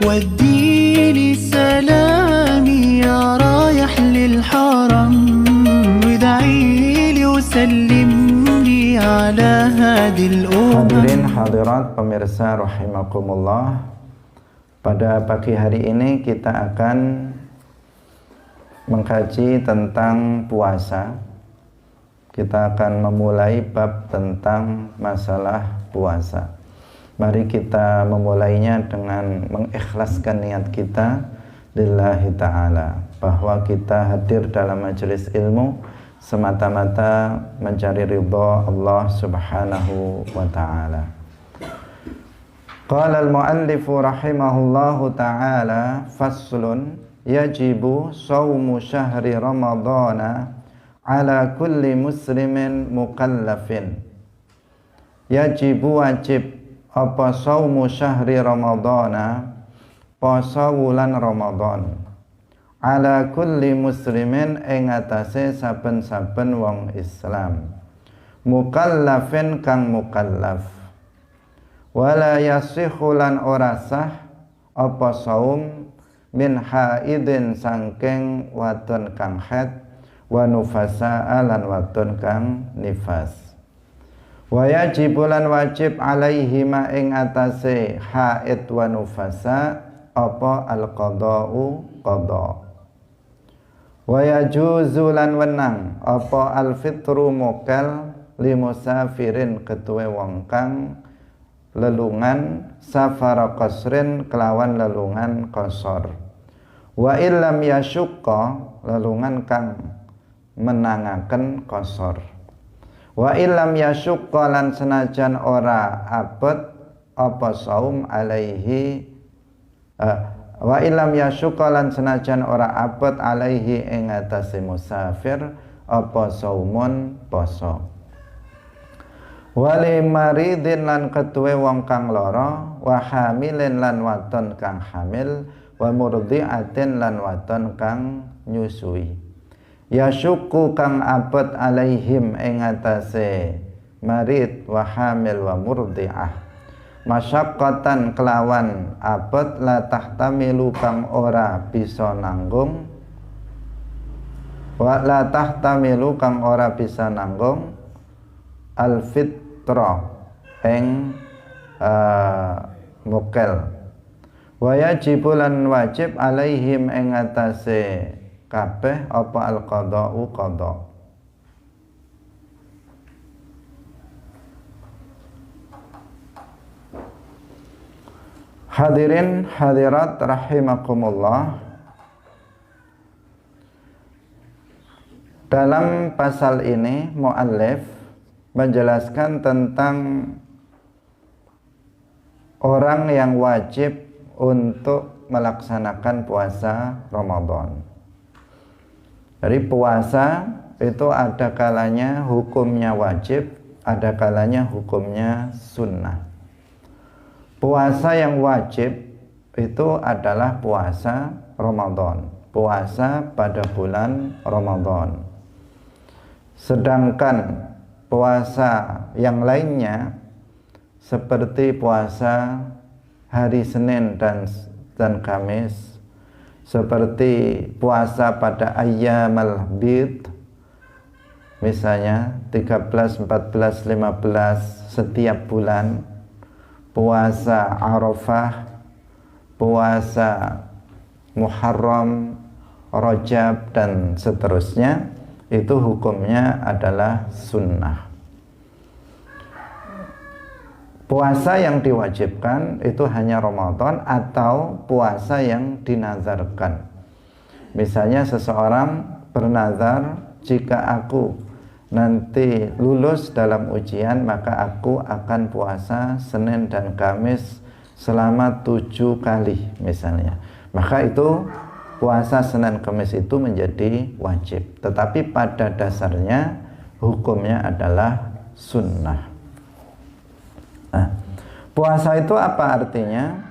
وديني سلامي يا رايح للحرم وادعيلي وسلم لي على هادي الأمم. Hadirin hadirat pemirsa rahimakumullah, pada pagi hari ini kita akan mengkaji tentang puasa. Kita akan memulai bab tentang masalah puasa. Mari kita memulainya dengan mengikhlaskan niat kita lillahi ta'ala, bahwa kita hadir dalam majelis ilmu semata-mata mencari ridha Allah subhanahu wa ta'ala. Qala al-muallifu rahimahullahu ta'ala, faslun yajibu shaumu syahri ramadana ala kulli muslimin mukallafin. Yajibu wajib apa shaumu syahri ramadana, poso wulan Ramadan, ala kulli muslimin ing atase saben-saben wong Islam, mukallafin kang mukallaf. Wala yasihu lan ora sah apa saum min haidin sangking wadon kang haid, wa nufasa lan wadon kang nifas. Wa yajibu lan wajib alaihi ma ing atase haid wa nufasa apa al-qada'u qada'. Wa yajuzu lan wenang apa al-fitru mokel li musafirin ketuwe wong kang lelungan safara qasrin kelawan lelungan qasar. Wa illam yasyukka lelungan kang menangaken qasar. Wa illam yasyukka lan senajan ora abet apa saum alaihi wa illam yasyukka lan senajan ora abet alaihi ing atase musafir apa saumun poso. Wali maridin lan ketuwe wong kang lara, wa hamilin lan wadon kang hamil, wa murdiatin lan wadon kang nyusui. Yasyukku kang abet alaihim ing atase marid wa hamil wa murdiah, masyaqqatan kelawan abet la tahtamilu kang ora bisa nanggung, wa la tahtamilu kang ora bisa nanggung al-fitra ing mukel. Wa yajibu lan wajib alaihim ing atase kabeh apa al-qada'u qada'. Hadirin hadirat rahimakumullah, dalam pasal ini muallif menjelaskan tentang orang yang wajib untuk melaksanakan puasa Ramadan. Jadi puasa itu ada kalanya hukumnya wajib, ada kalanya hukumnya sunnah. Puasa yang wajib itu adalah puasa Ramadan, puasa pada bulan Ramadan. Sedangkan puasa yang lainnya seperti puasa hari Senin dan Kamis, seperti puasa pada ayyamal bid, misalnya 13, 14, 15 setiap bulan, puasa Arafah, puasa Muharram, Rajab dan seterusnya, itu hukumnya adalah sunnah. Puasa yang diwajibkan itu hanya Ramadan atau puasa yang dinazarkan. Misalnya seseorang bernazar, jika aku nanti lulus dalam ujian maka aku akan puasa Senin dan Kamis selama 7 kali misalnya. Maka itu puasa Senin Kamis itu menjadi wajib. Tetapi pada dasarnya hukumnya adalah sunnah. Nah, puasa itu apa artinya?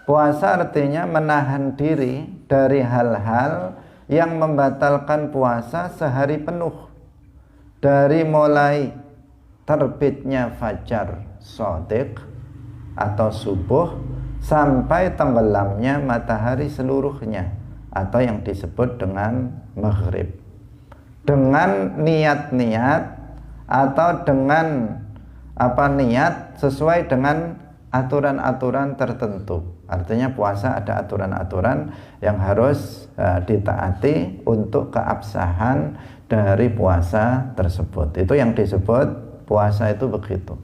Puasa artinya menahan diri dari hal-hal yang membatalkan puasa sehari penuh, dari mulai terbitnya fajar shadiq atau subuh sampai tenggelamnya matahari seluruhnya, atau yang disebut dengan maghrib. Dengan niat-niat atau dengan niat sesuai dengan aturan-aturan tertentu. Artinya puasa ada aturan-aturan yang harus ditaati untuk keabsahan dari puasa tersebut. Itu yang disebut puasa itu begitu.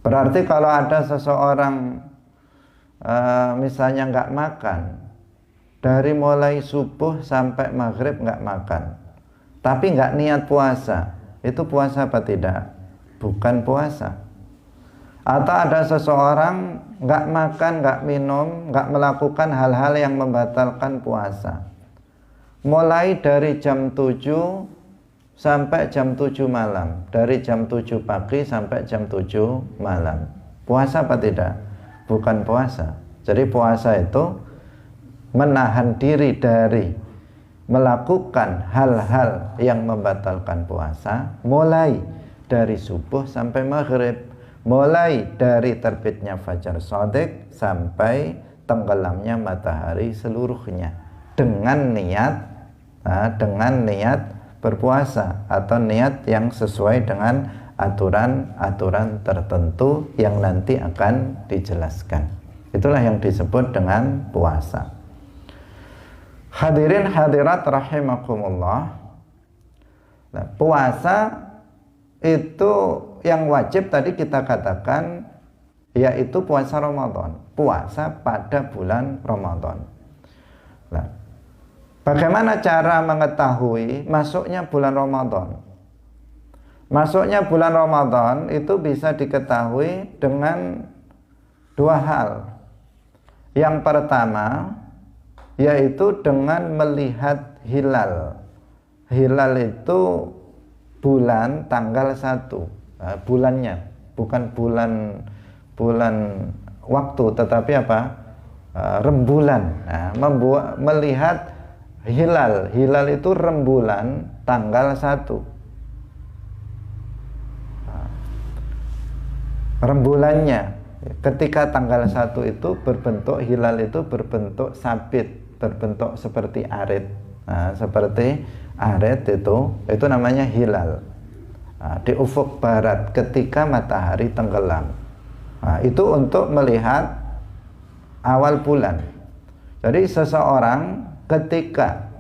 Berarti kalau ada seseorang misalnya nggak makan dari mulai subuh sampai maghrib nggak makan, tapi nggak niat puasa, itu puasa apa tidak? Bukan puasa. Atau ada seseorang nggak makan, nggak minum, nggak melakukan hal-hal yang membatalkan puasa, mulai dari jam 7 sampai jam 7 malam, dari jam 7 pagi sampai jam 7 malam, puasa apa tidak? Bukan puasa. Jadi puasa itu menahan diri dari melakukan hal-hal yang membatalkan puasa, mulai dari subuh sampai maghrib, mulai dari terbitnya fajar shadiq sampai tenggelamnya matahari seluruhnya, dengan niat berpuasa atau niat yang sesuai dengan aturan-aturan tertentu yang nanti akan dijelaskan. Itulah yang disebut dengan puasa. Hadirin hadirat rahimakumullah. Nah, puasa itu yang wajib tadi kita katakan yaitu puasa Ramadan, puasa pada bulan Ramadan. Nah, bagaimana cara mengetahui masuknya bulan Ramadan? Masuknya bulan Ramadan itu bisa diketahui dengan dua hal. Yang pertama yaitu dengan melihat hilal. Hilal itu bulan tanggal 1. Bulannya, bukan bulan waktu, tetapi apa? Rembulan. Melihat hilal. Hilal itu rembulan tanggal 1. Rembulannya ketika tanggal 1 itu berbentuk, hilal itu berbentuk sabit, berbentuk seperti arit. Seperti arit itu namanya hilal. Di ufuk barat ketika matahari tenggelam. Itu untuk melihat awal bulan. Jadi seseorang ketika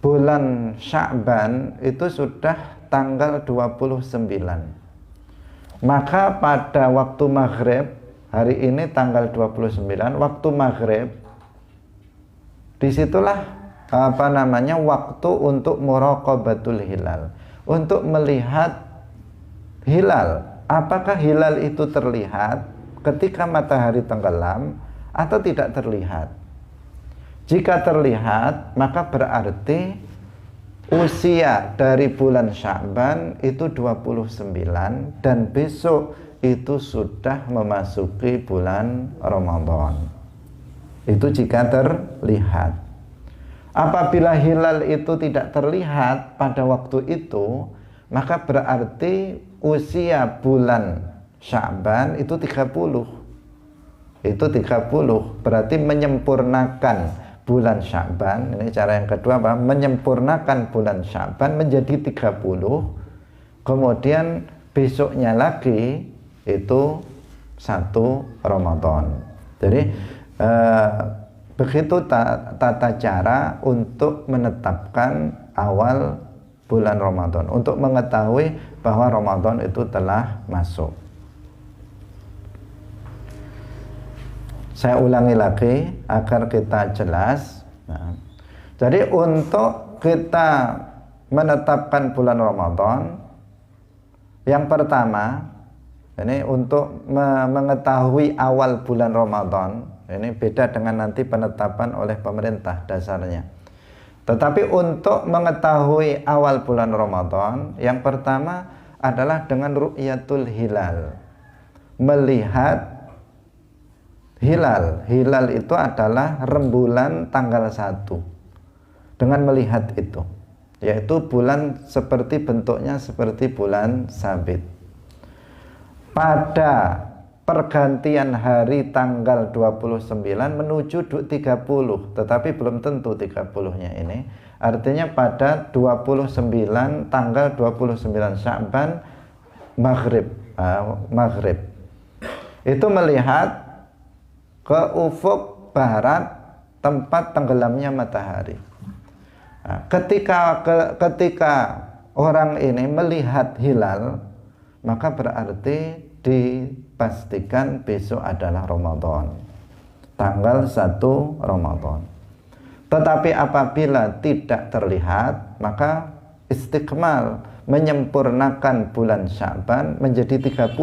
bulan Sya'ban itu sudah tanggal 29, maka pada waktu maghrib, hari ini tanggal 29, waktu maghrib, disitulah waktu untuk muraqabatul hilal, untuk melihat hilal. Apakah hilal itu terlihat ketika matahari tenggelam atau tidak terlihat? Jika terlihat, maka berarti usia dari bulan Sya'ban itu 29 dan besok itu sudah memasuki bulan Ramadan. Itu jika terlihat. Apabila hilal itu tidak terlihat pada waktu itu, maka berarti usia bulan Sya'ban itu 30. Itu 30, berarti menyempurnakan bulan Sya'ban. Ini cara yang kedua, apa? Menyempurnakan bulan Sya'ban menjadi 30. Kemudian besoknya lagi itu 1 Ramadan. Jadi begitu tata cara untuk menetapkan awal bulan Ramadan, untuk mengetahui bahwa Ramadan itu telah masuk. Saya ulangi lagi agar kita jelas. Jadi untuk kita menetapkan bulan Ramadan, yang pertama, ini untuk mengetahui awal bulan Ramadan, ini beda dengan nanti penetapan oleh pemerintah dasarnya. Tetapi untuk mengetahui awal bulan Ramadan, yang pertama adalah dengan ru'yatul hilal, melihat hilal. Hilal itu adalah rembulan tanggal 1. Dengan melihat itu, yaitu bulan seperti bentuknya seperti bulan sabit. Pada pergantian hari tanggal 29 menuju 30, tetapi belum tentu 30-nya ini. Artinya pada 29 tanggal 29 Sya'ban maghrib itu melihat ke ufuk barat tempat tenggelamnya matahari. Nah, ketika orang ini melihat hilal, maka berarti dipastikan besok adalah Ramadan, tanggal 1 Ramadan. Tetapi apabila tidak terlihat, maka istiqmal, menyempurnakan bulan Sya'ban menjadi 30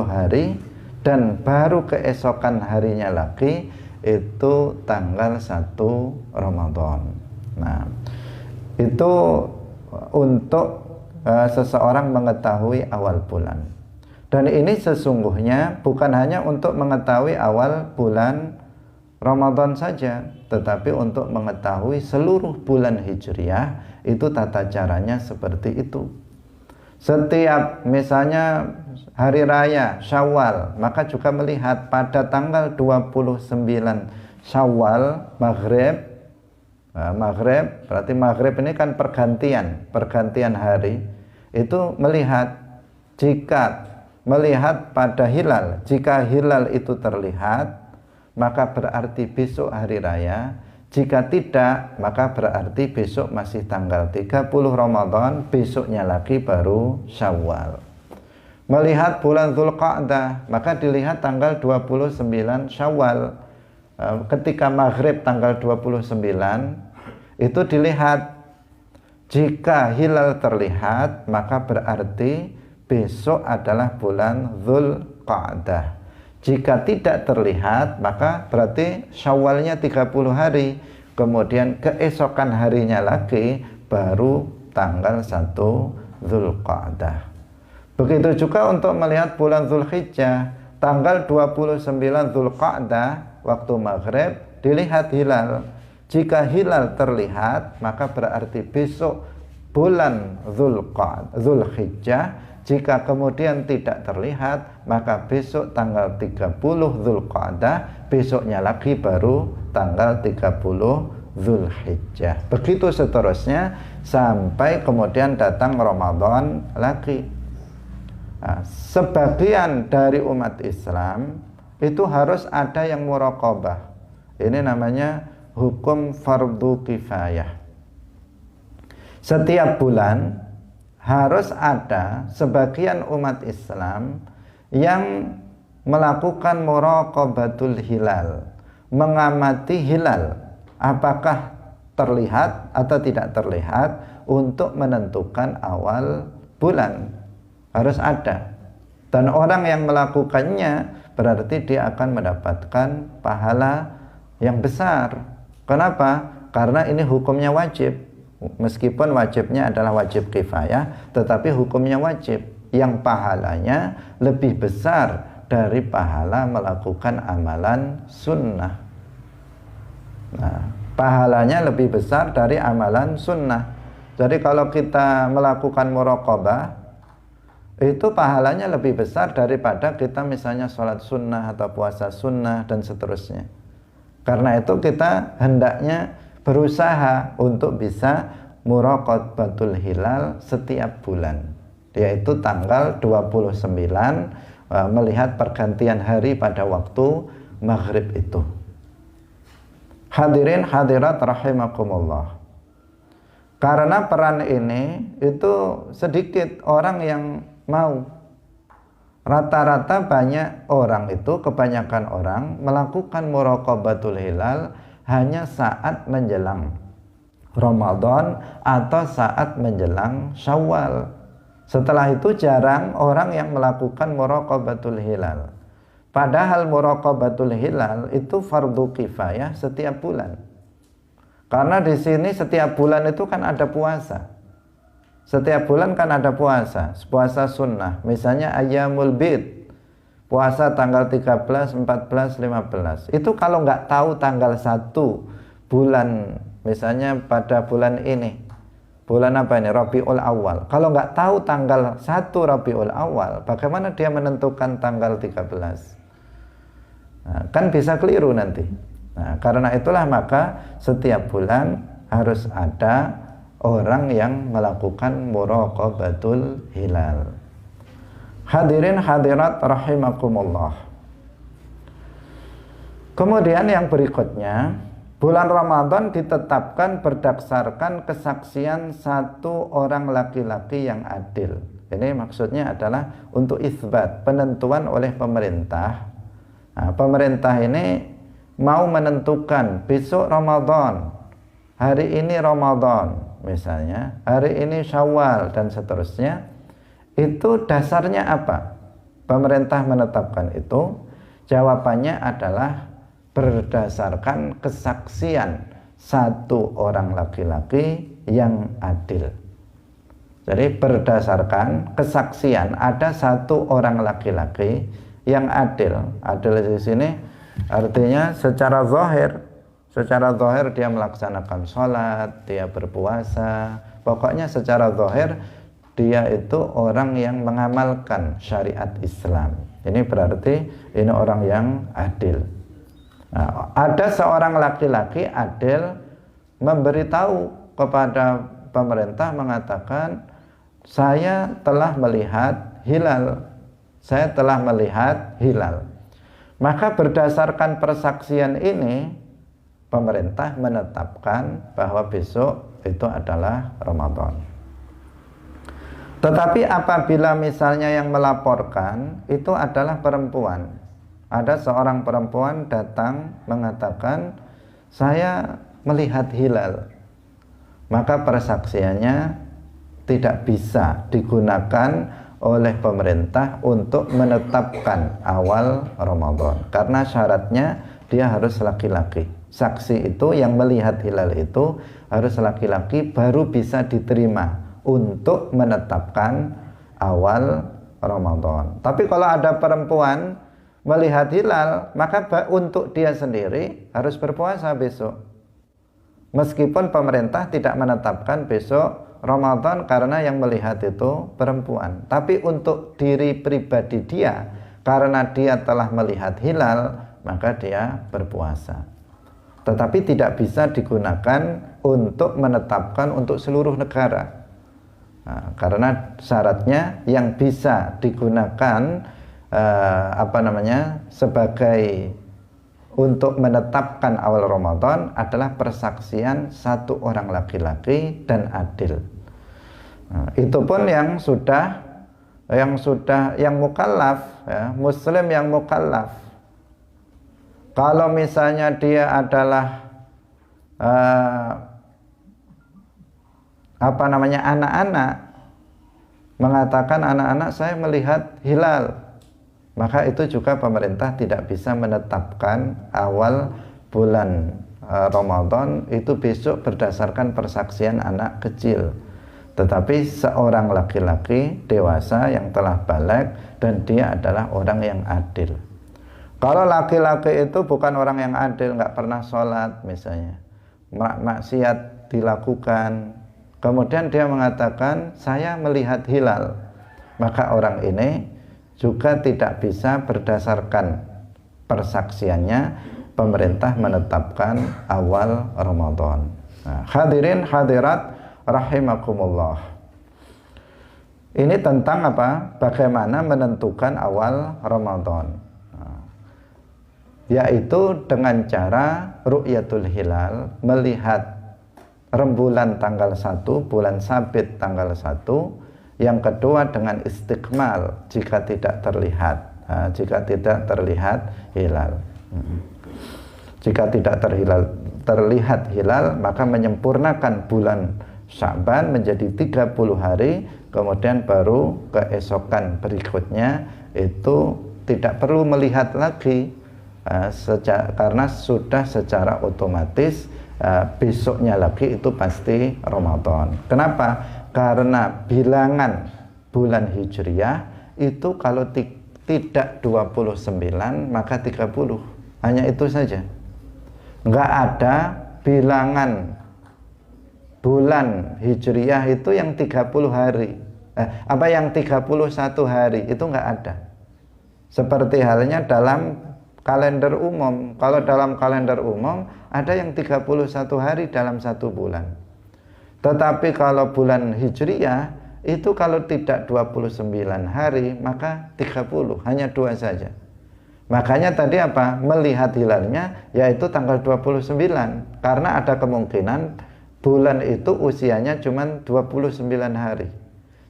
hari, dan baru keesokan harinya lagi itu tanggal 1 Ramadan. Nah, itu untuk seseorang mengetahui awal bulan. Dan ini sesungguhnya bukan hanya untuk mengetahui awal bulan Ramadan saja, tetapi untuk mengetahui seluruh bulan Hijriah itu tata caranya seperti itu. Setiap misalnya hari raya Syawal, maka juga melihat pada tanggal 29 Syawal maghrib, berarti maghrib ini kan pergantian hari. Itu melihat, jika melihat pada hilal, jika hilal itu terlihat, maka berarti besok hari raya. Jika tidak, maka berarti besok masih tanggal 30 Ramadan, besoknya lagi baru Syawal. Melihat bulan Dzulqa'dah, maka dilihat tanggal 29 Syawal. Ketika maghrib tanggal 29 itu dilihat, jika hilal terlihat, maka berarti besok adalah bulan Dzulqa'dah. Jika tidak terlihat, maka berarti Syawalnya 30 hari, kemudian keesokan harinya lagi baru tanggal 1 Dzulqa'dah. Begitu juga untuk melihat bulan Dzulhijjah, tanggal 29 Dzulqa'dah waktu maghrib dilihat hilal. Jika hilal terlihat, maka berarti besok bulan Dzulhijjah. Jika kemudian tidak terlihat, maka besok tanggal 30 Dzulqa'dah, besoknya lagi baru tanggal 30 Dzulhijjah. Begitu seterusnya sampai kemudian datang Ramadan lagi. Nah, sebagian dari umat Islam itu harus ada yang muraqabah. Ini namanya hukum fardu kifayah. Setiap bulan harus ada sebagian umat Islam yang melakukan muraqabatul hilal, mengamati hilal apakah terlihat atau tidak terlihat untuk menentukan awal bulan. Harus ada. Dan orang yang melakukannya berarti dia akan mendapatkan pahala yang besar. Kenapa? Karena ini hukumnya wajib. Meskipun wajibnya adalah wajib kifayah, tetapi hukumnya wajib, yang pahalanya lebih besar dari pahala melakukan amalan sunnah. Nah, pahalanya lebih besar dari amalan sunnah. Jadi kalau kita melakukan muraqabah, itu pahalanya lebih besar daripada kita misalnya sholat sunnah atau puasa sunnah dan seterusnya. Karena itu kita hendaknya berusaha untuk bisa muraqabatul hilal setiap bulan, yaitu tanggal 29 melihat pergantian hari pada waktu maghrib itu. Hadirin hadirat rahimakumullah. Karena peran ini itu sedikit orang yang mau. Rata-rata banyak orang itu, kebanyakan orang melakukan muraqabatul hilal hanya saat menjelang Ramadan atau saat menjelang Syawal. Setelah itu jarang orang yang melakukan muraqabatul hilal. Padahal muraqabatul hilal itu fardu kifayah setiap bulan. Karena di sini setiap bulan itu kan ada puasa. Setiap bulan kan ada puasa sunnah. Misalnya Ayyamul Bid, puasa tanggal 13, 14, 15. Itu kalau nggak tahu tanggal 1 bulan, misalnya pada bulan ini, bulan apa ini? Rabiul Awal. Kalau nggak tahu tanggal 1 Rabiul Awal, bagaimana dia menentukan tanggal 13? Nah, kan bisa keliru nanti. Nah, karena itulah maka setiap bulan harus ada orang yang melakukan muraqabatul hilal. Hadirin hadirat rahimakumullah. Kemudian yang berikutnya, bulan Ramadan ditetapkan berdasarkan kesaksian satu orang laki-laki yang adil. Ini maksudnya adalah untuk isbat, penentuan oleh pemerintah. Nah, pemerintah ini mau menentukan besok Ramadan, hari ini Ramadan misalnya, hari ini Syawal dan seterusnya. Itu dasarnya apa? Pemerintah menetapkan itu, jawabannya adalah berdasarkan kesaksian satu orang laki-laki yang adil. Jadi berdasarkan kesaksian ada satu orang laki-laki yang adil. Adil di sini artinya secara zahir dia melaksanakan sholat, dia berpuasa, pokoknya secara zahir dia itu orang yang mengamalkan syariat Islam. Ini berarti ini orang yang adil. Nah, ada seorang laki-laki adil memberitahu kepada pemerintah mengatakan, saya telah melihat hilal. Saya telah melihat hilal. Maka berdasarkan persaksian ini, pemerintah menetapkan bahwa besok itu adalah Ramadan. Tetapi apabila misalnya yang melaporkan itu adalah perempuan, ada seorang perempuan datang mengatakan, saya melihat hilal, maka persaksiannya tidak bisa digunakan oleh pemerintah untuk menetapkan awal Ramadan, karena syaratnya dia harus laki-laki. Saksi itu yang melihat hilal itu harus laki-laki, baru bisa diterima untuk menetapkan awal Ramadan. Tapi kalau ada perempuan melihat hilal, maka untuk dia sendiri harus berpuasa besok. Meskipun pemerintah tidak menetapkan besok Ramadan karena yang melihat itu perempuan. Tapi untuk diri pribadi dia, karena dia telah melihat hilal, maka dia berpuasa. Tetapi tidak bisa digunakan untuk menetapkan untuk seluruh negara. Nah, karena syaratnya yang bisa digunakan sebagai untuk menetapkan awal Ramadan adalah persaksian satu orang laki-laki dan adil. Nah, itu pun yang mukallaf, ya, muslim yang mukallaf. Kalau misalnya dia adalah anak-anak, mengatakan anak-anak saya melihat hilal, maka itu juga pemerintah tidak bisa menetapkan awal bulan Ramadan itu besok berdasarkan persaksian anak kecil. Tetapi seorang laki-laki dewasa yang telah baligh dan dia adalah orang yang adil. Kalau laki-laki itu bukan orang yang adil, nggak pernah sholat misalnya, maksiat dilakukan, kemudian dia mengatakan saya melihat hilal, maka orang ini juga tidak bisa berdasarkan persaksiannya pemerintah menetapkan awal Ramadan. Nah, hadirin hadirat rahimakumullah. Ini tentang apa? Bagaimana menentukan awal Ramadan. Nah, yaitu dengan cara ru'yatul hilal, melihat rembulan tanggal 1, bulan sabit tanggal 1. Yang kedua dengan istiqmal jika tidak terlihat, hilal. Jika tidak terlihat hilal, maka menyempurnakan bulan Sya'ban menjadi 30 hari, kemudian baru keesokan berikutnya itu tidak perlu melihat lagi, karena sudah secara otomatis besoknya lagi itu pasti Ramadan. Kenapa? Karena bilangan bulan Hijriyah itu kalau tidak 29 maka 30, hanya itu saja. Enggak ada bilangan bulan Hijriyah itu yang 30 hari. Yang 31 hari itu nggak ada. Seperti halnya dalam kalender umum. Kalau dalam kalender umum ada yang 31 hari dalam satu bulan. Tetapi kalau bulan Hijriyah itu kalau tidak 29 hari maka 30, hanya 2 saja. Makanya tadi melihat hilalnya yaitu tanggal 29, karena ada kemungkinan bulan itu usianya cuma 29 hari.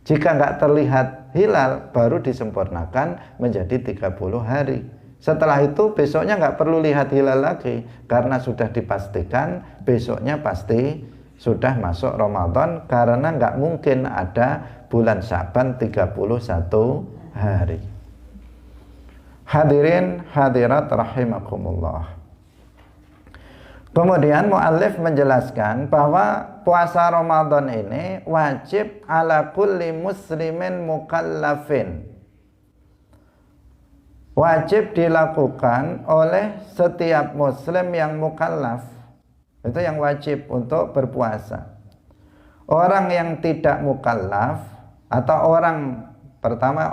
Jika nggak terlihat hilal baru disempurnakan menjadi 30 hari. Setelah itu besoknya nggak perlu lihat hilal lagi, karena sudah dipastikan besoknya pasti sudah masuk Ramadan, karena nggak mungkin ada bulan Syaban 31 hari. Hadirin hadirat rahimakumullah. Kemudian muallif menjelaskan bahwa puasa Ramadan ini wajib ala kulli muslimin mukallafin. Wajib dilakukan oleh setiap muslim yang mukallaf. Itu yang wajib untuk berpuasa. Orang yang tidak mukallaf atau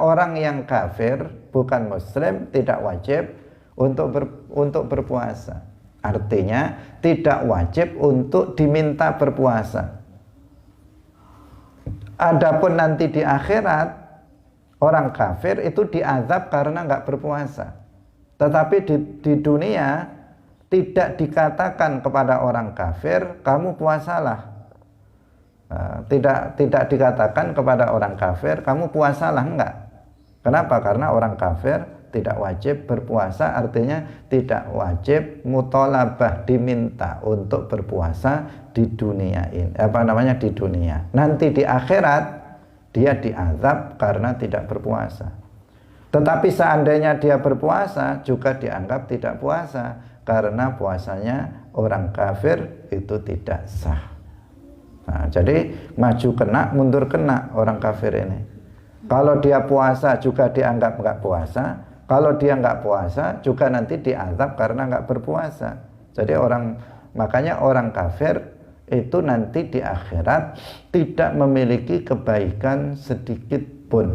orang yang kafir bukan muslim tidak wajib untuk berpuasa. Artinya tidak wajib untuk diminta berpuasa. Adapun nanti di akhirat orang kafir itu diazab karena nggak berpuasa. Tetapi di dunia tidak dikatakan kepada orang kafir kamu puasalah. Tidak dikatakan kepada orang kafir kamu puasalah, enggak. Kenapa? Karena orang kafir tidak wajib berpuasa, artinya tidak wajib mutolabah, diminta untuk berpuasa di dunia ini. Di dunia. Nanti di akhirat dia diazab karena tidak berpuasa. Tetapi seandainya dia berpuasa juga dianggap tidak puasa, karena puasanya orang kafir itu tidak sah. Nah, jadi maju kena, mundur kena orang kafir ini. Kalau dia puasa juga dianggap nggak puasa, kalau dia nggak puasa juga nanti diazab karena nggak berpuasa. Jadi makanya orang kafir itu nanti di akhirat tidak memiliki kebaikan sedikit pun.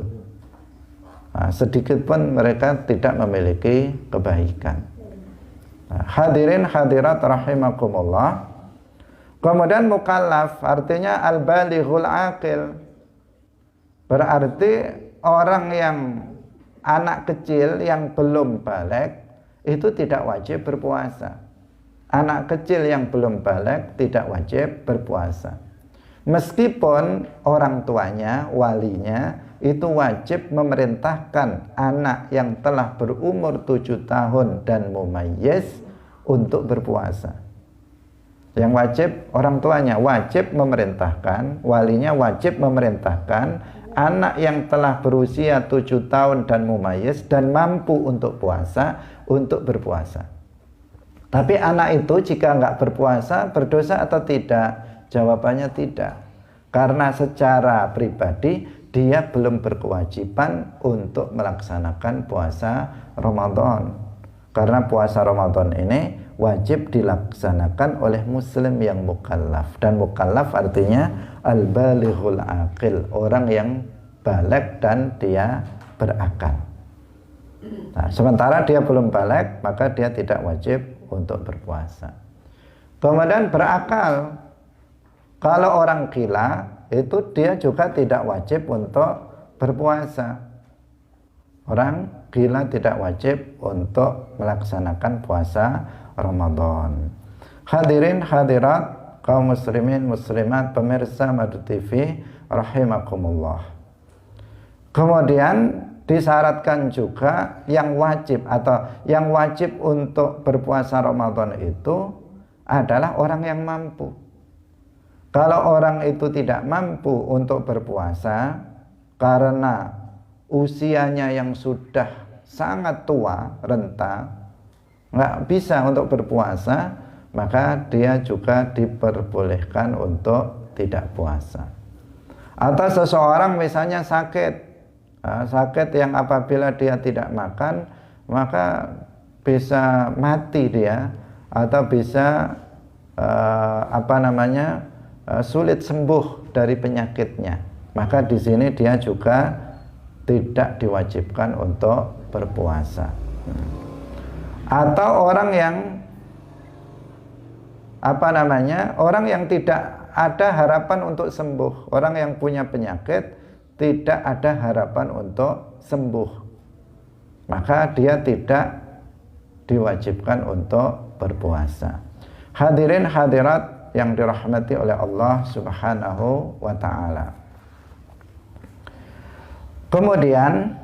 Nah, sedikit pun mereka tidak memiliki kebaikan. Nah, hadirin hadirat rahimakumullah. Kemudian mukallaf artinya al-balighul aqil. Berarti orang yang anak kecil yang belum baligh itu tidak wajib berpuasa. Anak kecil yang belum baligh tidak wajib berpuasa. Meskipun orang tuanya, walinya itu wajib memerintahkan anak yang telah berumur 7 tahun dan mumayyiz untuk berpuasa. Yang wajib orang tuanya wajib memerintahkan, walinya wajib memerintahkan anak yang telah berusia 7 tahun dan mumayyiz dan mampu untuk puasa, untuk berpuasa. Tapi anak itu jika nggak berpuasa berdosa atau tidak? Jawabannya tidak. Karena secara pribadi dia belum berkewajiban untuk melaksanakan puasa Ramadan. Karena puasa Ramadan ini wajib dilaksanakan oleh muslim yang mukallaf. Dan mukallaf artinya al-balighul aqil, orang yang baligh dan dia berakal. Nah, sementara dia belum baligh, maka dia tidak wajib untuk berpuasa. Kemudian berakal. Kalau orang gila itu dia juga tidak wajib untuk berpuasa. Orang gila tidak wajib untuk melaksanakan puasa Ramadan. Hadirin hadirat kaum muslimin muslimat pemirsa Madu TV rahimakumullah. Kemudian disyaratkan juga yang wajib untuk berpuasa Ramadan itu adalah orang yang mampu. Kalau orang itu tidak mampu untuk berpuasa karena usianya yang sudah sangat tua, renta, nggak bisa untuk berpuasa, maka dia juga diperbolehkan untuk tidak puasa. Atau seseorang misalnya sakit yang apabila dia tidak makan maka bisa mati dia, atau bisa sulit sembuh dari penyakitnya, maka di sini dia juga tidak diwajibkan untuk berpuasa. Atau orang yang orang yang tidak ada harapan untuk sembuh, orang yang punya penyakit tidak ada harapan untuk sembuh, maka dia tidak diwajibkan untuk berpuasa. Hadirin hadirat yang dirahmati oleh Allah Subhanahu wa ta'ala. Kemudian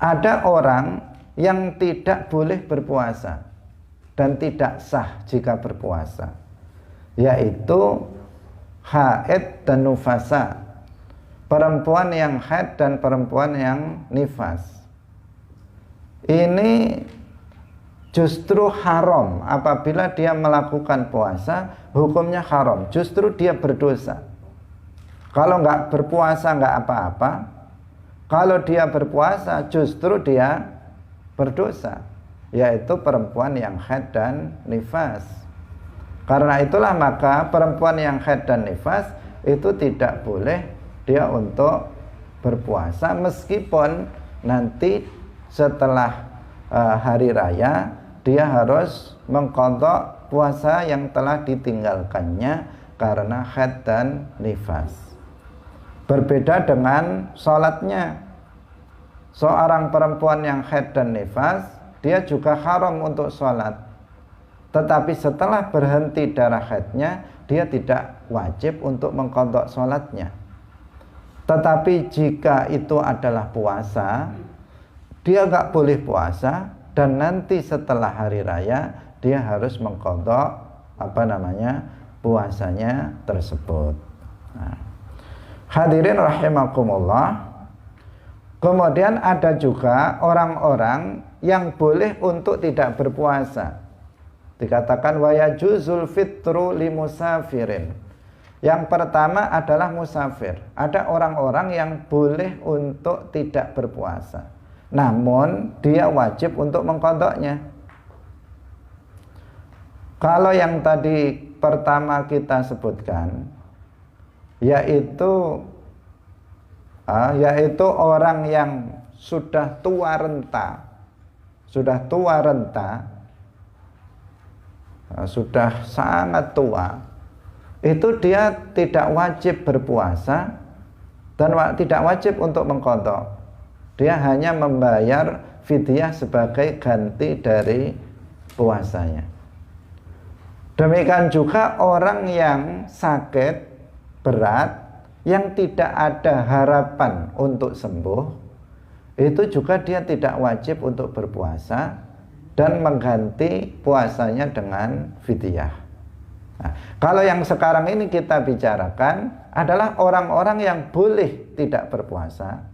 ada orang yang tidak boleh berpuasa dan tidak sah jika berpuasa, yaitu haid dan nufasa, perempuan yang haid dan perempuan yang nifas. Ini justru haram apabila dia melakukan puasa, hukumnya haram, justru dia berdosa. Kalau nggak berpuasa nggak apa-apa, kalau dia berpuasa justru dia berdosa, yaitu perempuan yang haid dan nifas. Karena itulah maka perempuan yang haid dan nifas itu tidak boleh dia untuk berpuasa, meskipun nanti setelah hari raya dia harus mengqadha puasa yang telah ditinggalkannya karena haid dan nifas. Berbeda dengan sholatnya. Seorang perempuan yang haid dan nifas, dia juga haram untuk sholat, tetapi setelah berhenti darah haidnya, dia tidak wajib untuk mengqadha sholatnya. Tetapi jika itu adalah puasa, dia nggak boleh puasa, dan nanti setelah hari raya dia harus mengqadha puasanya tersebut. Hadirin rahimakumullah. Kemudian ada juga orang-orang yang boleh untuk tidak berpuasa. Dikatakan wa yajuzul fitru limusafirin. Yang pertama adalah musafir. Ada orang-orang yang boleh untuk tidak berpuasa, namun dia wajib untuk mengqadhanya. Kalau yang tadi pertama kita sebutkan, yaitu orang yang sudah tua renta, sudah sangat tua, itu dia tidak wajib berpuasa dan tidak wajib untuk mengqadha. Dia hanya membayar fidyah sebagai ganti dari puasanya. Demikian juga orang yang sakit berat, yang tidak ada harapan untuk sembuh, itu juga dia tidak wajib untuk berpuasa dan mengganti puasanya dengan fidyah. Nah, kalau yang sekarang ini kita bicarakan adalah orang-orang yang boleh tidak berpuasa,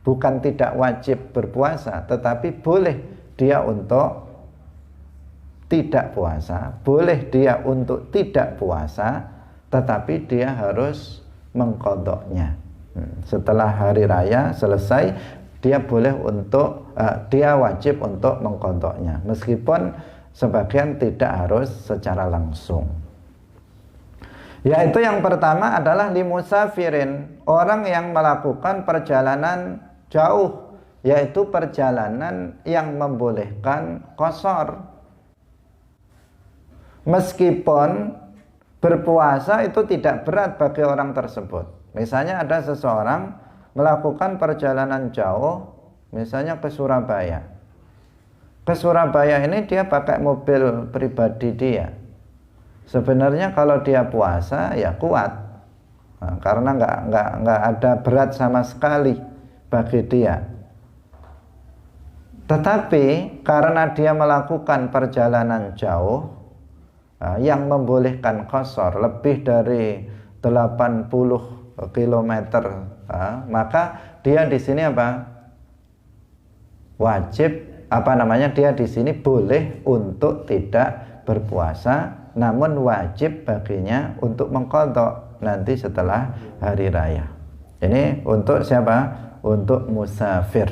bukan tidak wajib berpuasa, tetapi boleh dia untuk tidak puasa, boleh dia untuk tidak puasa, tetapi dia harus mengqadhanya. Setelah hari raya selesai, dia wajib untuk mengqadhanya, meskipun sebagian tidak harus secara langsung. Yaitu yang pertama adalah limusafirin, orang yang melakukan perjalanan jauh, yaitu perjalanan yang membolehkan qashar. Meskipun berpuasa itu tidak berat bagi orang tersebut. Misalnya ada seseorang melakukan perjalanan jauh, misalnya ke Surabaya. Ke Surabaya ini dia pakai mobil pribadi dia. Sebenarnya kalau dia puasa ya kuat, karena nggak ada berat sama sekali bagi dia. Tetapi karena dia melakukan perjalanan jauh yang membolehkan qashar lebih dari 80 km, maka dia di sini dia di sini boleh untuk tidak berpuasa, namun wajib baginya untuk mengqadha nanti setelah hari raya. Ini untuk siapa? Untuk musafir.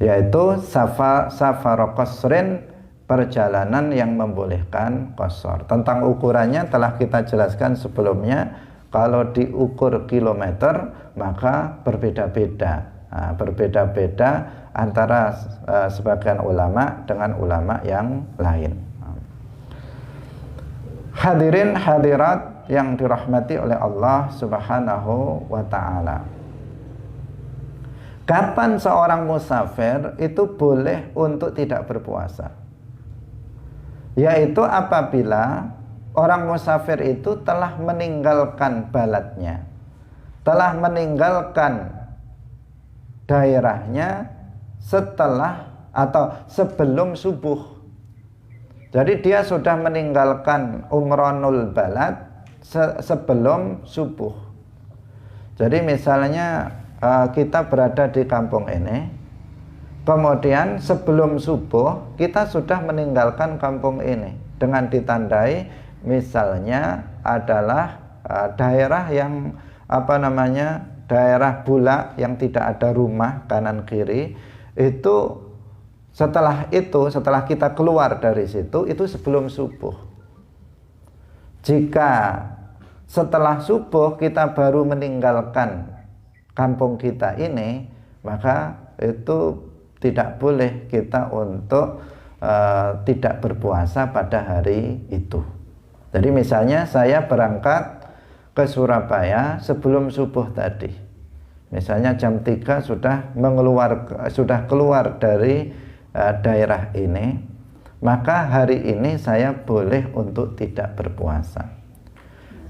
Yaitu safar qasrin perjalanan yang membolehkan qasar. Tentang ukurannya telah kita jelaskan sebelumnya. Kalau diukur kilometer maka berbeda-beda. Berbeda-beda antara sebagian ulama dengan ulama yang lain. Hadirin hadirat yang dirahmati oleh Allah Subhanahu wa ta'ala. Kapan seorang musafir itu boleh untuk tidak berpuasa? Yaitu apabila orang musafir itu telah meninggalkan baladnya, telah meninggalkan daerahnya setelah atau sebelum subuh. Jadi dia sudah meninggalkan umronul balad sebelum subuh. Jadi misalnya kita berada di kampung ini, kemudian sebelum subuh kita sudah meninggalkan kampung ini dengan ditandai misalnya adalah daerah yang daerah bulak yang tidak ada rumah kanan kiri. Itu setelah kita keluar dari situ itu sebelum subuh. Jika setelah subuh kita baru meninggalkan kampung kita ini, maka itu tidak boleh kita untuk tidak berpuasa pada hari itu. Jadi misalnya saya berangkat ke Surabaya sebelum subuh tadi, misalnya jam 3 sudah keluar dari daerah ini, maka hari ini saya boleh untuk tidak berpuasa.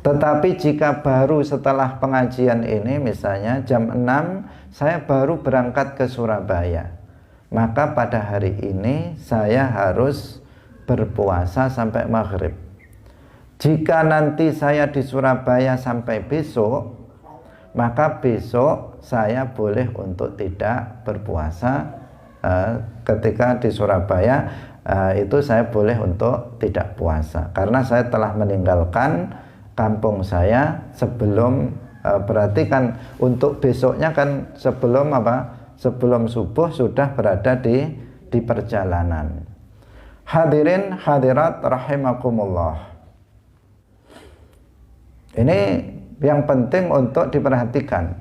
Tetapi jika baru setelah pengajian ini, misalnya jam 6 saya baru berangkat ke Surabaya, maka pada hari ini saya harus berpuasa sampai maghrib. Jika nanti saya di Surabaya sampai besok, maka besok saya boleh untuk tidak berpuasa. Ketika di Surabaya itu saya boleh untuk tidak puasa, karena saya telah meninggalkan kampung saya sebelum berarti kan untuk besoknya kan sebelum subuh sudah berada di perjalanan. Hadirin hadirat rahimakumullah. Ini yang penting untuk diperhatikan,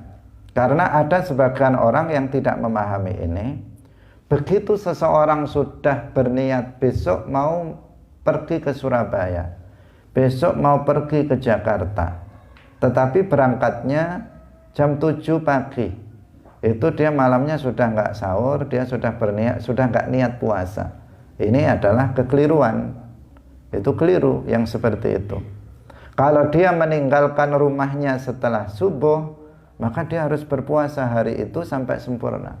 karena ada sebagian orang yang tidak memahami ini. Begitu seseorang sudah berniat besok mau pergi ke Surabaya, besok mau pergi ke Jakarta, tetapi berangkatnya jam 7 pagi, itu dia malamnya sudah nggak sahur, dia sudah berniat, sudah nggak niat puasa. Ini adalah kekeliruan. Itu keliru yang seperti itu. Kalau dia meninggalkan rumahnya setelah subuh, maka dia harus berpuasa hari itu sampai sempurna.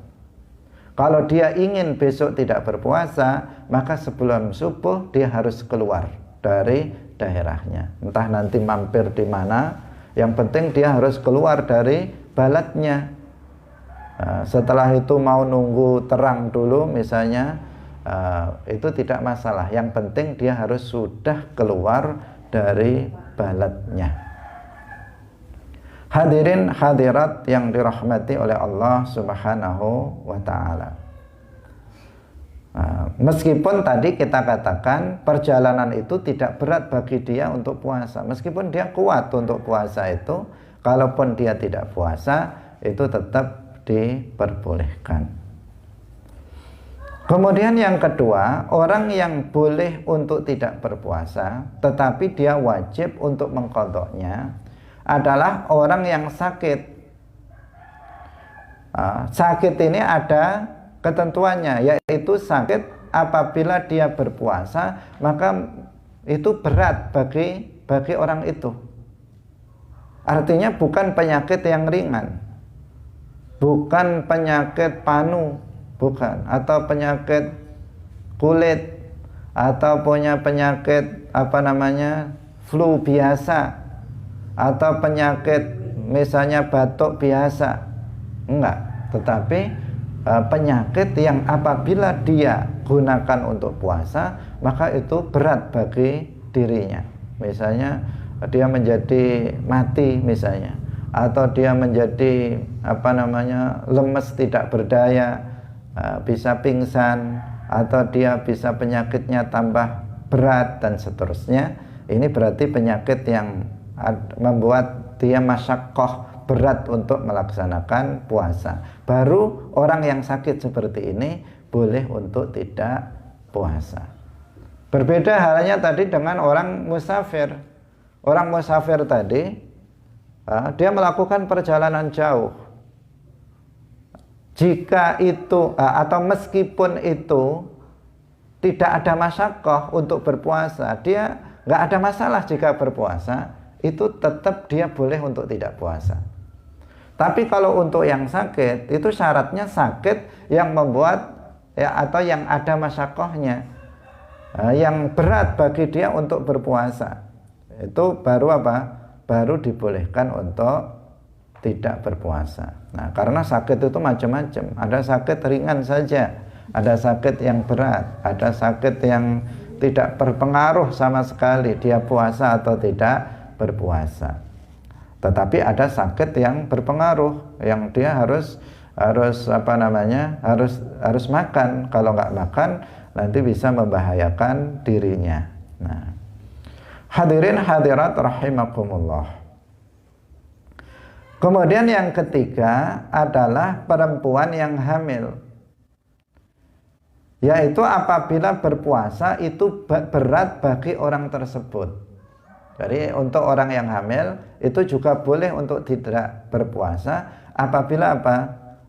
Kalau dia ingin besok tidak berpuasa, maka sebelum subuh dia harus keluar dari daerahnya. Entah nanti mampir di mana, yang penting dia harus keluar dari baladnya. Setelah itu mau nunggu terang dulu misalnya, itu tidak masalah. Yang penting dia harus sudah keluar dari baladnya. Hadirin hadirat yang dirahmati oleh Allah Subhanahu wa ta'ala. Meskipun tadi kita katakan perjalanan itu tidak berat bagi dia untuk puasa, meskipun dia kuat untuk puasa itu, kalaupun dia tidak puasa itu tetap diperbolehkan. Kemudian yang kedua, orang yang boleh untuk tidak berpuasa tetapi dia wajib untuk mengqadha'nya adalah orang yang sakit. Sakit ini ada ketentuannya, yaitu sakit apabila dia berpuasa maka itu berat bagi orang itu. Artinya bukan penyakit yang ringan, bukan penyakit panu, bukan, atau penyakit kulit, atau punya penyakit flu biasa, atau penyakit misalnya batuk biasa, enggak, tetapi penyakit yang apabila dia gunakan untuk puasa maka itu berat bagi dirinya. Misalnya dia menjadi mati misalnya, atau dia menjadi lemes tidak berdaya, bisa pingsan, atau dia bisa penyakitnya tambah berat dan seterusnya, ini berarti penyakit yang membuat dia masyaqqah, berat untuk melaksanakan puasa. Baru orang yang sakit seperti ini boleh untuk tidak puasa. Berbeda halnya tadi dengan orang musafir. Orang musafir tadi dia melakukan perjalanan jauh. Jika itu atau meskipun itu tidak ada masyaqqah untuk berpuasa, dia nggak ada masalah jika berpuasa, itu tetap dia boleh untuk tidak puasa. Tapi kalau untuk yang sakit, itu syaratnya sakit yang membuat atau yang ada masyaqqahnya, yang berat bagi dia untuk berpuasa, itu baru baru dibolehkan untuk tidak berpuasa. Nah, karena sakit itu macam-macam. Ada sakit ringan saja, ada sakit yang berat, ada sakit yang tidak berpengaruh sama sekali dia puasa atau tidak berpuasa. Tetapi ada sakit yang berpengaruh, yang dia harus makan. Kalau nggak makan nanti bisa membahayakan dirinya. Nah, hadirin hadirat rahimakumullah. Kemudian yang ketiga adalah perempuan yang hamil, yaitu apabila berpuasa itu berat bagi orang tersebut. Jadi untuk orang yang hamil itu juga boleh untuk tidak berpuasa apabila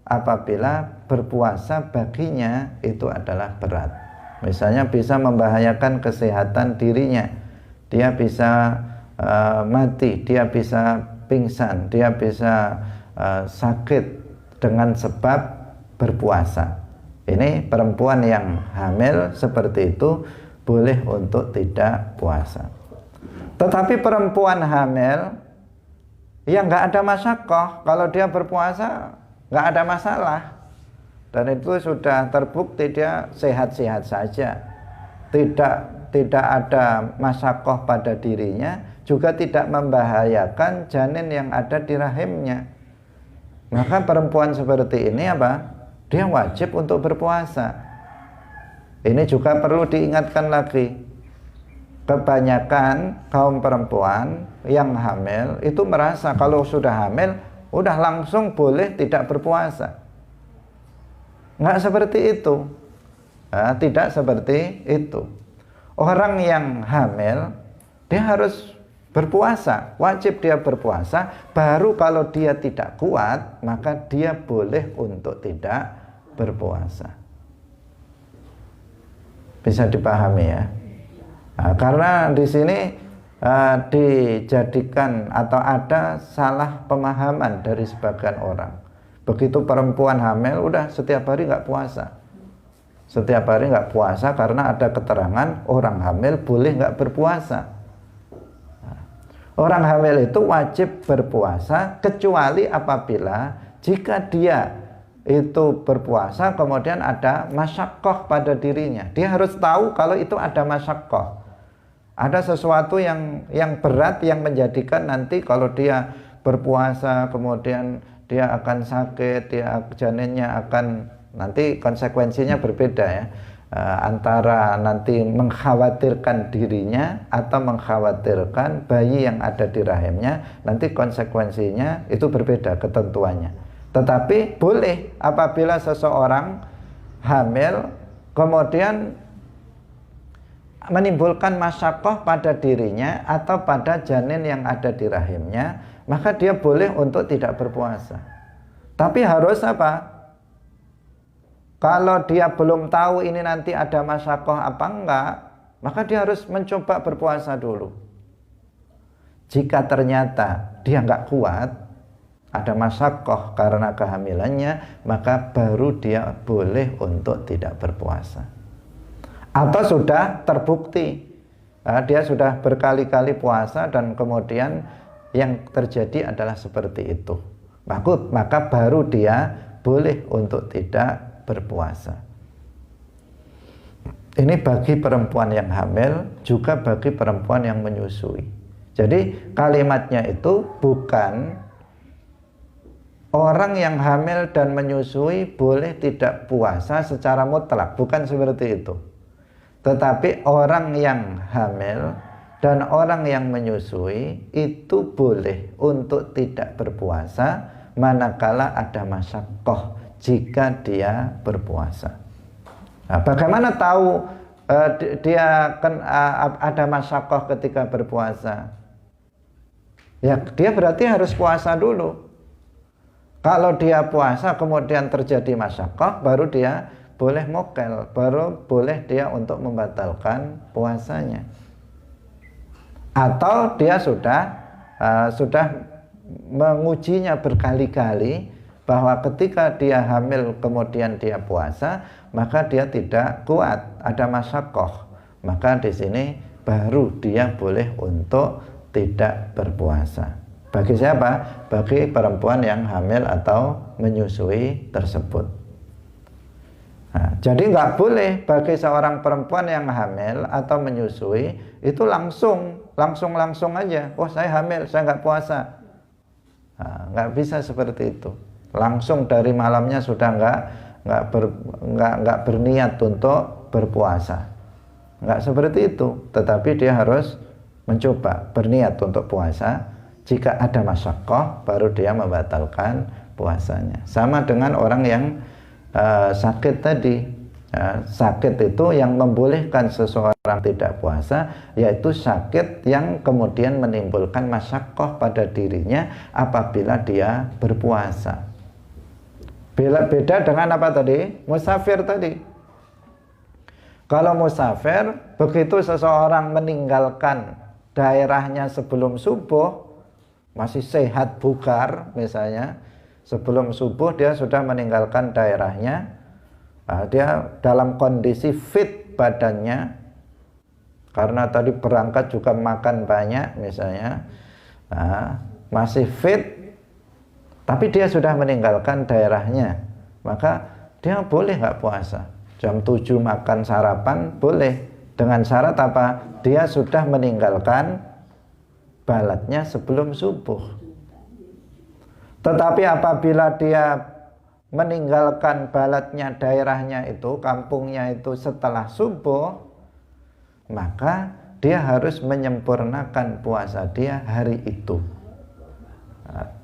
apabila berpuasa baginya itu adalah berat. Misalnya bisa membahayakan kesehatan dirinya, dia bisa mati, dia bisa pingsan, dia bisa sakit dengan sebab berpuasa. Ini perempuan yang hamil seperti itu boleh untuk tidak puasa. Tetapi perempuan hamil yang nggak ada masyaqqah, kalau dia berpuasa nggak ada masalah, dan itu sudah terbukti dia sehat-sehat saja, tidak ada masyaqqah pada dirinya, juga tidak membahayakan janin yang ada di rahimnya. Maka perempuan seperti ini dia wajib untuk berpuasa. Ini juga perlu diingatkan lagi. Kebanyakan kaum perempuan yang hamil itu merasa kalau sudah hamil udah langsung boleh tidak berpuasa. Nggak seperti itu. Tidak seperti itu. Orang yang hamil dia harus berpuasa, wajib dia berpuasa. Baru kalau dia tidak kuat, maka dia boleh untuk tidak berpuasa. Bisa dipahami ya? Karena di sini dijadikan atau ada salah pemahaman dari sebagian orang. Begitu perempuan hamil, udah setiap hari nggak puasa. Setiap hari nggak puasa karena ada keterangan orang hamil boleh nggak berpuasa. Orang hamil itu wajib berpuasa kecuali apabila jika dia itu berpuasa kemudian ada masyaqqah pada dirinya. Dia harus tahu kalau itu ada masyaqqah. Ada sesuatu yang berat yang menjadikan nanti kalau dia berpuasa kemudian dia akan sakit, janinnya akan nanti konsekuensinya berbeda ya. Antara nanti mengkhawatirkan dirinya atau mengkhawatirkan bayi yang ada di rahimnya, nanti konsekuensinya itu berbeda ketentuannya. Tetapi boleh apabila seseorang hamil kemudian menimbulkan masyaqqah pada dirinya atau pada janin yang ada di rahimnya, maka dia boleh untuk tidak berpuasa. Tapi harus kalau dia belum tahu ini nanti ada masyaqqah apa enggak, maka dia harus mencoba berpuasa dulu. Jika ternyata dia enggak kuat, ada masyaqqah karena kehamilannya, maka baru dia boleh untuk tidak berpuasa. Atau sudah terbukti dia sudah berkali-kali puasa dan kemudian yang terjadi adalah seperti itu, maka baru dia boleh untuk tidak berpuasa. Ini bagi perempuan yang hamil, juga bagi perempuan yang menyusui. Jadi kalimatnya itu bukan orang yang hamil dan menyusui boleh tidak puasa secara mutlak, bukan seperti itu. Tetapi orang yang hamil dan orang yang menyusui itu boleh untuk tidak berpuasa manakala ada masyaqqah jika dia berpuasa. Nah, bagaimana tahu dia ada masyaqqah ketika berpuasa? Ya, dia berarti harus puasa dulu. Kalau dia puasa kemudian terjadi masyaqqah, baru dia boleh mokel, baru boleh dia untuk membatalkan puasanya. Atau dia sudah mengujinya berkali-kali bahwa ketika dia hamil kemudian dia puasa, maka dia tidak kuat, ada masyaqqah. Maka di sini baru dia boleh untuk tidak berpuasa. Bagi siapa? Bagi perempuan yang hamil atau menyusui tersebut. Nah, jadi nggak boleh bagi seorang perempuan yang hamil atau menyusui itu langsung aja. Oh, saya hamil, saya nggak puasa. Nah, nggak bisa seperti itu. Langsung dari malamnya sudah nggak berniat untuk berpuasa. Nggak seperti itu. Tetapi dia harus mencoba berniat untuk puasa. Jika ada masyaqqah, baru dia membatalkan puasanya. Sama dengan orang yang sakit tadi. Sakit itu yang membolehkan seseorang tidak puasa, yaitu sakit yang kemudian menimbulkan masyaqqah pada dirinya apabila dia berpuasa. Beda dengan apa tadi? Musafir tadi. Kalau musafir, begitu seseorang meninggalkan daerahnya sebelum subuh, masih sehat bugar misalnya, sebelum subuh dia sudah meninggalkan daerahnya, dia dalam kondisi fit badannya karena tadi berangkat juga makan banyak misalnya, masih fit, tapi dia sudah meninggalkan daerahnya, maka dia boleh nggak puasa. Jam 7 makan sarapan boleh, dengan syarat apa? Dia sudah meninggalkan balatnya sebelum subuh. Tetapi apabila dia meninggalkan balatnya, daerahnya itu, kampungnya itu setelah subuh, maka dia harus menyempurnakan puasa dia hari itu.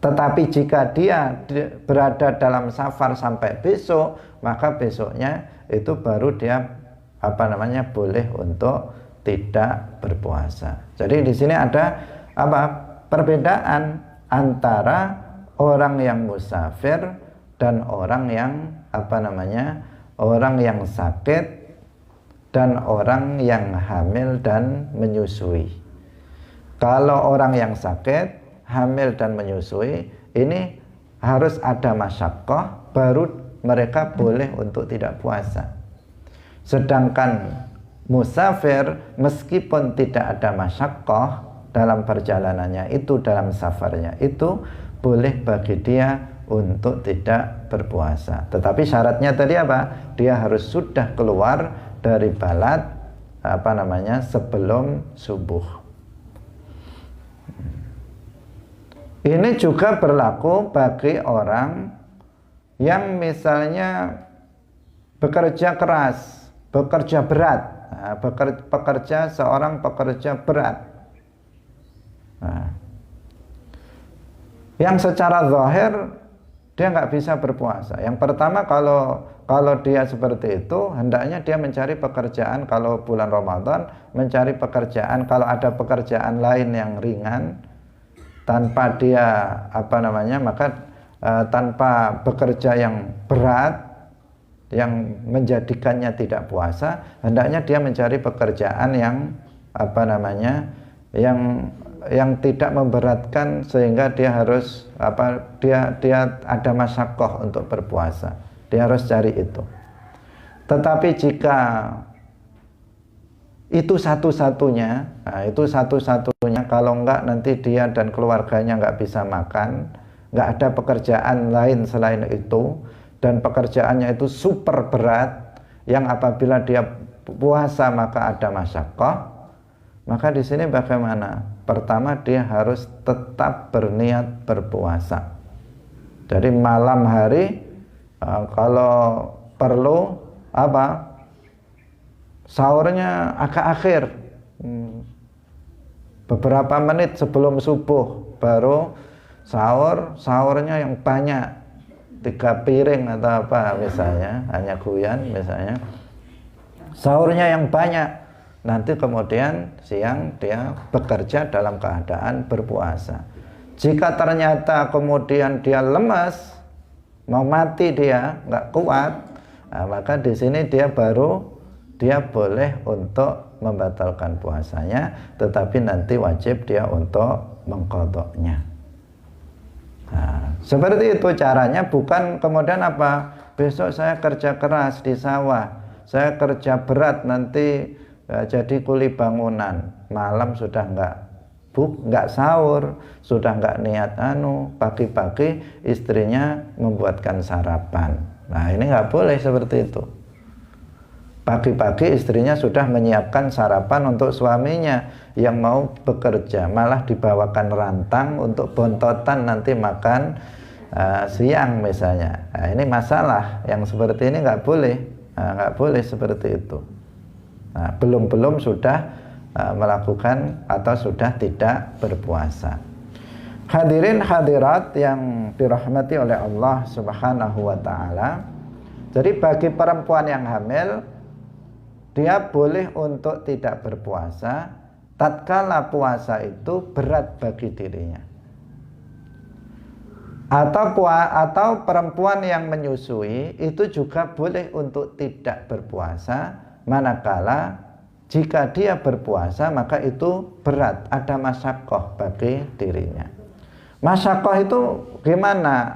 Tetapi jika dia berada dalam safar sampai besok, maka besoknya itu baru dia boleh untuk tidak berpuasa. Jadi di sini ada perbedaan antara orang yang musafir dan orang yang orang yang sakit dan orang yang hamil dan menyusui. Kalau orang yang sakit, hamil dan menyusui, ini harus ada masyaqqah baru mereka boleh untuk tidak puasa. Sedangkan musafir meskipun tidak ada masyaqqah dalam perjalanannya itu, dalam safarnya itu, boleh bagi dia untuk tidak berpuasa. Tetapi syaratnya tadi apa? Dia harus sudah keluar dari balat sebelum subuh. Ini juga berlaku bagi orang yang misalnya bekerja keras, bekerja berat, seorang pekerja berat. Yang secara zahir dia nggak bisa berpuasa. Yang pertama, kalau dia seperti itu, hendaknya dia mencari pekerjaan. Kalau bulan Ramadan, mencari pekerjaan. Kalau ada pekerjaan lain yang ringan, tanpa dia tanpa bekerja yang berat, yang menjadikannya tidak puasa, hendaknya dia mencari pekerjaan yang yang tidak memberatkan sehingga dia harus dia ada masyaqqah untuk berpuasa. Dia harus cari itu. Tetapi jika itu satu-satunya, kalau enggak nanti dia dan keluarganya enggak bisa makan, enggak ada pekerjaan lain selain itu, dan pekerjaannya itu super berat, yang apabila dia puasa maka ada masyaqqah, maka di sini bagaimana? Pertama, dia harus tetap berniat berpuasa. Jadi malam hari kalau perlu sahurnya agak akhir, beberapa menit sebelum subuh baru sahurnya yang banyak, 3 piring atau apa misalnya, hanya guyan misalnya, sahurnya yang banyak. Nanti kemudian siang dia bekerja dalam keadaan berpuasa. Jika ternyata kemudian dia lemas, mau mati, dia nggak kuat, maka di sini dia boleh untuk membatalkan puasanya, tetapi nanti wajib dia untuk mengqadha'nya. Seperti itu caranya, bukan kemudian besok saya kerja keras di sawah, saya kerja berat nanti jadi kuli bangunan, malam sudah nggak sahur, sudah nggak niat pagi-pagi istrinya membuatkan sarapan. Nah, ini nggak boleh seperti itu. Pagi-pagi istrinya sudah menyiapkan sarapan untuk suaminya yang mau bekerja, malah dibawakan rantang untuk bontotan nanti makan siang misalnya. Nah, ini masalah, yang seperti ini nggak boleh seperti itu. Nah, belum sudah melakukan atau sudah tidak berpuasa. Hadirin hadirat yang dirahmati oleh Allah Subhanahu wa taala. Jadi bagi perempuan yang hamil, dia boleh untuk tidak berpuasa tatkala puasa itu berat bagi dirinya. Atau perempuan yang menyusui itu juga boleh untuk tidak berpuasa manakala jika dia berpuasa maka itu berat, ada masyaqqah bagi dirinya. Masyaqqah itu gimana?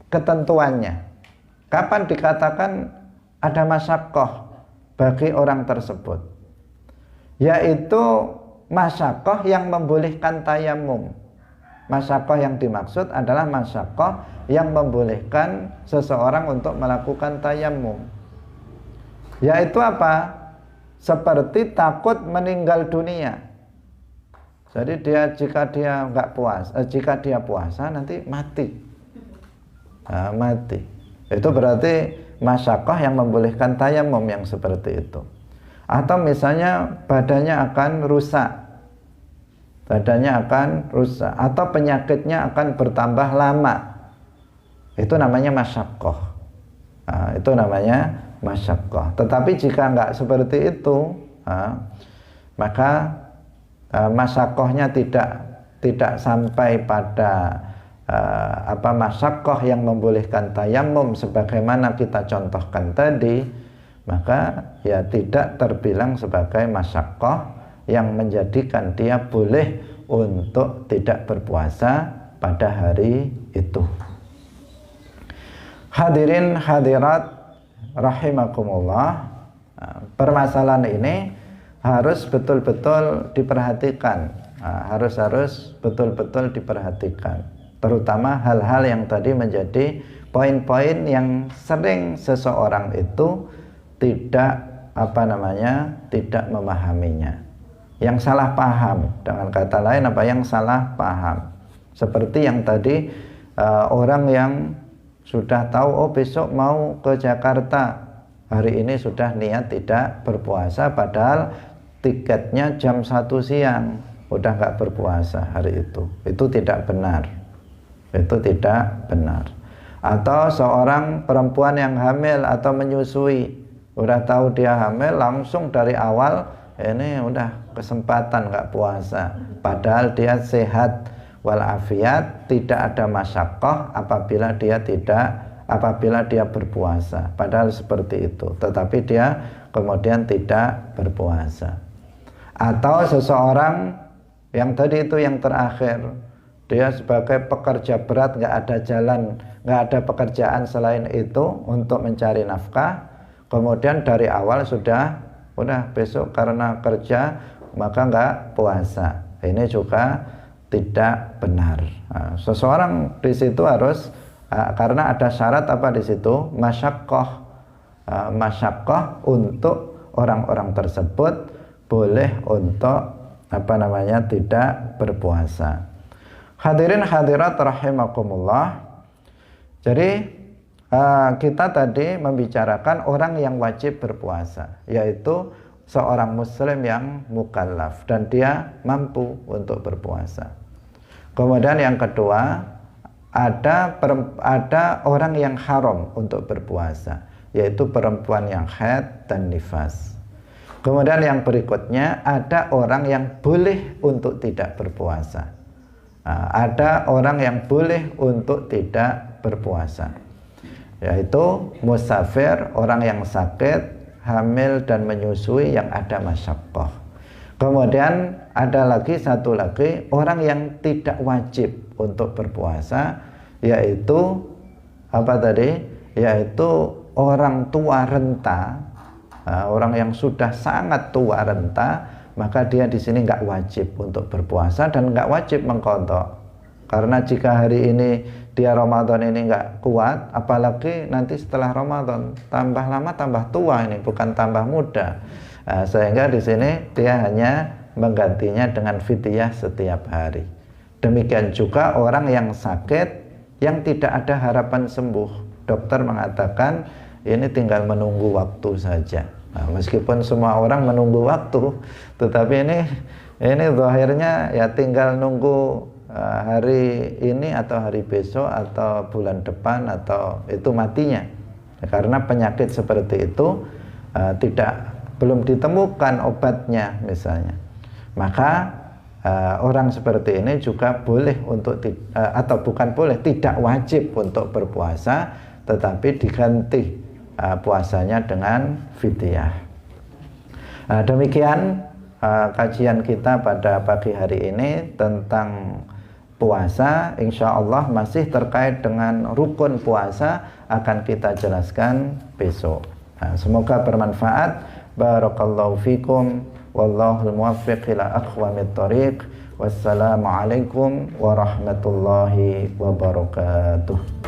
Ketentuannya. Kapan dikatakan ada masyaqqah bagi orang tersebut? Yaitu masyaqqah yang membolehkan tayamum. Masyaqqah yang dimaksud adalah masyaqqah yang membolehkan seseorang untuk melakukan tayamum. Yaitu apa? Seperti takut meninggal dunia. Jadi jika dia puasa nanti mati. Mati. Itu berarti masyaqqah yang membolehkan tayamum yang seperti itu. Atau misalnya badannya akan rusak. Atau penyakitnya akan bertambah lama. Itu namanya masyaqqah. Itu namanya masyaqqah. Tetapi jika enggak seperti itu, maka masyaqqahnya tidak sampai pada masyaqqah yang membolehkan tayamum sebagaimana kita contohkan tadi, maka ya tidak terbilang sebagai masyaqqah yang menjadikan dia boleh untuk tidak berpuasa pada hari itu. Hadirin hadirat rahimakumullah, permasalahan ini harus betul-betul diperhatikan, harus betul-betul diperhatikan, terutama hal-hal yang tadi menjadi poin-poin yang sering seseorang itu tidak memahaminya, yang salah paham. Dengan kata lain yang salah paham, seperti yang tadi orang yang sudah tahu besok mau ke Jakarta, hari ini sudah niat tidak berpuasa padahal tiketnya jam 1 siang, udah nggak berpuasa hari itu tidak benar. Itu tidak benar. Atau seorang perempuan yang hamil atau menyusui, udah tahu dia hamil, langsung dari awal ini udah kesempatan nggak puasa, padahal dia sehat walafiat, tidak ada masyaqqah apabila dia berpuasa, padahal seperti itu, tetapi dia kemudian tidak berpuasa. Atau seseorang yang tadi itu yang terakhir, dia sebagai pekerja berat, nggak ada pekerjaan selain itu untuk mencari nafkah, kemudian dari awal udah besok karena kerja maka nggak puasa. Ini juga tidak benar. Seseorang di situ harus karena ada syarat di situ, masyaqqah untuk orang-orang tersebut boleh untuk tidak berpuasa. Hadirin hadirat rahimakumullah. Jadi kita tadi membicarakan orang yang wajib berpuasa, yaitu seorang muslim yang mukallaf dan dia mampu untuk berpuasa. Kemudian yang kedua, ada orang yang haram untuk berpuasa, yaitu perempuan yang haid dan nifas. Kemudian yang berikutnya, ada orang yang boleh untuk tidak berpuasa. Ada orang yang boleh untuk tidak berpuasa, yaitu musafir, orang yang sakit, hamil dan menyusui yang ada masyaqqah. Kemudian ada lagi satu lagi, orang yang tidak wajib untuk berpuasa, yaitu apa tadi? Yaitu orang tua renta, orang yang sudah sangat tua renta, maka dia di sini nggak wajib untuk berpuasa dan nggak wajib mengqadha. Karena jika hari ini dia Ramadan ini nggak kuat, apalagi nanti setelah Ramadan, tambah lama tambah tua ini, bukan tambah muda. Sehingga di sini dia hanya menggantinya dengan fidyah setiap hari. Demikian juga orang yang sakit, yang tidak ada harapan sembuh. Dokter mengatakan ini tinggal menunggu waktu saja. Meskipun semua orang menunggu waktu, tetapi ini zahirnya ya tinggal nunggu hari ini atau hari besok atau bulan depan atau itu matinya. Karena penyakit seperti itu belum ditemukan obatnya misalnya. Maka orang seperti ini juga boleh untuk atau bukan boleh, tidak wajib untuk berpuasa, tetapi diganti puasanya dengan fidyah. Demikian kajian kita pada pagi hari ini tentang puasa. Insya Allah masih terkait dengan rukun puasa akan kita jelaskan besok. Semoga bermanfaat. Barakallahu fikum. Wallahul muwaffiq ila aqwamit thoriq. Wassalamualaikum warahmatullahi wabarakatuh.